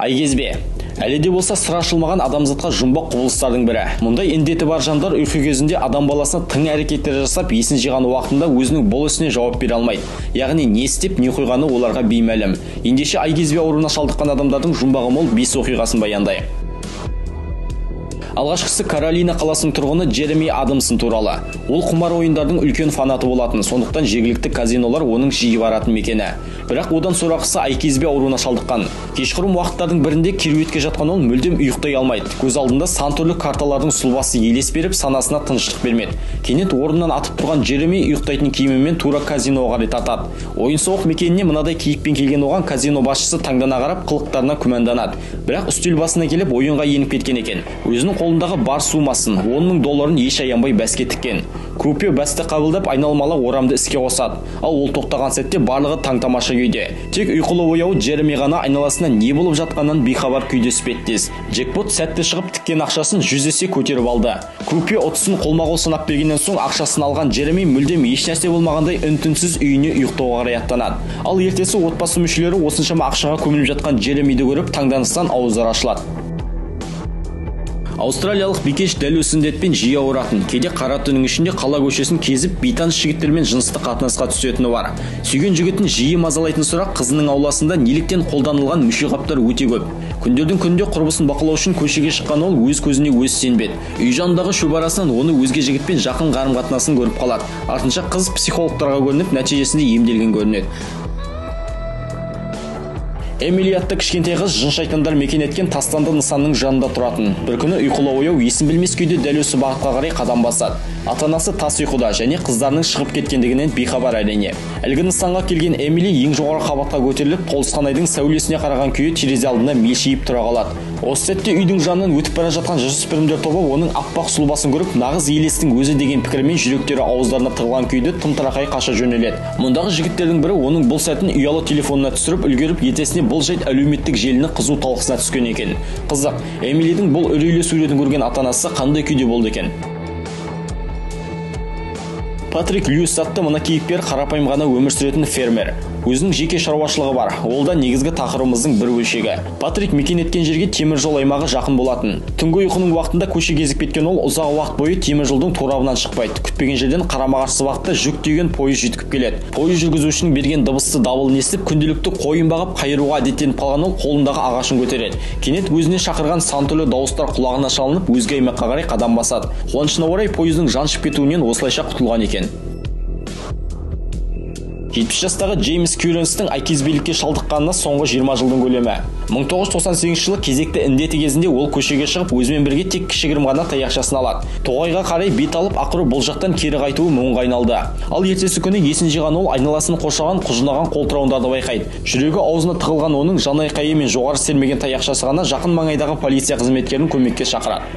Айкезбе. Әлі де болса сыр ашылмаған адамзатқа жұмбақ құбылыстардың бірі. Мұндай індеті бар жандар ұйқы кезінде адам баласына тың әрекеттер жасап, есін жиған уақытында өзінің бұл ісіне жауап бере алмайды. Яғни не істеп, не қойғаны оларға беймәлім. Ендеше айкезбе ауруына шалдыққан адамдардың жұмбағы мол 5 оқиғасын баяндайық. Алғашқысы Каролина қаласының тұрғыны Джереми Адамсон туралы. Ол құмар ойындардың үлкен фанаты болатын, сондықтан жергілікті казинолар оның жиі баратын мекені. Бірақ одан сорақысы айкезбе ауруына шалдыққан. Кешқұрым уақыттардың бірінде керуетке жатқан ол мүлдем ұйықтай алмайды. Көз алдында сан түрлі карталардың сұлбасы елес беріп, санасына тыныштық бермеді. Кенет орнынан атып тұрған Джереми ұйықтайтын киімімен тура казиноға қарай тартады. Ойын-сауық мекеніне мынадай кейіппен келген оған казино басшысы таңдана қарап, қылықтарына күмәнданады. Бірақ үстел басына келіп ойынға еніп кеткен екен. Өзінің қолындағы бар сумасын, 10 000 долларын еш аянбай бәске тіккен. Крупе бәсті қабылдап айналмалы орамды іске қосады. Ал ол тоқтаған сәтте барлығы таң-тамаша күйде. Тек ұйқылы ояу Джереми ғана айналасына не болып жатқанынан бейхабар күйде іспеттес. Джекпот сәтті шығып тіккен ақшасын 100 есе көтеріп алды. Крупе 30-ын қолма-қол санап бергеннен соң ақшасын алған Джереми мүлдем ешнәрсе болмағандай үн-түнсіз үйіне ұйықтауға қарай аттанады. Ал ертесі отбасы мүшелері осыншама ақшаға көміліп жатқан Джеремиді көріп таңданыстан ауыздары ашылады. Аустралиялық бикеш дәл осы індетпен жиі ауыратын. Кейде қара түннің ішінде қала көшесін кезіп, бейтаныс жігіттермен жыныстық қатынасқа түсетіні бар. Сүйген жігітін жиі мазалайтын сұрақ қызының ауласында неліктен қолданылған мүше қаптар өте көп. Күндердің күнде құрбысын бақылау үшін көшеге шыққан ол өз көзіне өзі сенбеді. Үй жанындағы шөп арасынан оны өзге жігітпен жақын қарым-қатынасын көріп қалады. Артынша қыз психологтарға көрініп, нәтижесінде емделген көрінеді. Эмили атты кішкентай қыз жын шайтандар мекен еткен тастанды нысанның жанында тұратын. Бір күні ұйқылы ояу есін білмес күйде дәл осы бағытқа қарай қадам басады. Ата-анасы тас ұйқыда және қыздарының шығып кеткендігінен бейхабар әрине. Әлгі нысанға келген Эмили ең жоғары қабатқа көтеріліп, толысқан айдың сәулесіне қараған күйі терезе алдында мелшиіп тұра қалады. Осы сәтте үйдің жанынан өтіп бара жатқан жасөспірімдер тобы оның аппақ сұлбасын көріп, нағыз елестің өзі деген пікірмен жүректері ауыздарына тығылған күйде тым-тырақай қаша жөнеледі. Мұндағы жігіттердің бірі оның бұл сәтін ұялы телефонына түсіріп үлгеріп, ертесіне бұл жайт әлеуметтік желіні қызу талқысына түскен екен. Қызық, Эмилидің бұл үрейлі суретін көрген ата-анасы қандай күйде болды екен? Патрик Льюис атты мына кейіпкер қарапайым ғана өмір сүретін фермер. Өзінің жеке шаруашылығы бар. Ол да негізгі тақырыбымыздың бір бөлшегі. Патрик мекен еткен жерге темір жол аймағы жақын болатын. Түнгі ұйқының уақытында көше кезіп кеткен ол ұзақ уақыт бойы темір жолдың торабынан шықпайды. Күтпеген жерден қарама-қарсы уақытта жүк тиеген пойыз жеткіп келеді. Пойыз жүргізушінің берген дыбысты дабылын естіп, күнделікті қойын бағып қайыруға әдеттеніп қалған ол қолындағы ағашын көтереді. Кенет өзіне шақырған сан түрлі дауыстар құлағына шалынып, өзге аймаққа қарай қадам басады. Қуанышына орай пойыздың жаншып кетуінен осылайша құтылған екен. 70 жастағы Джеймс Кюренстің айкезбелікке шалдыққанына соңғы 20 жылдың көлемі. 1998 жылы кезекті індеті кезінде ол көшеге шығып, өзімен бірге тек кішігірім ғана таяқшасын алады. Тоғайға қарай бет алып, ақыры бұл жақтан кері қайтуы мұңға айналды. Ал ертесі күні есін жиған ол айналасын қоршаған құжынаған қолтырауындарды байқайды. Жүрегі аузына тығылған оның жан айқайы мен жоғары сермеген таяқшасы ғана жақын маңайдағы полиция қызметкерін көмекке шақырады.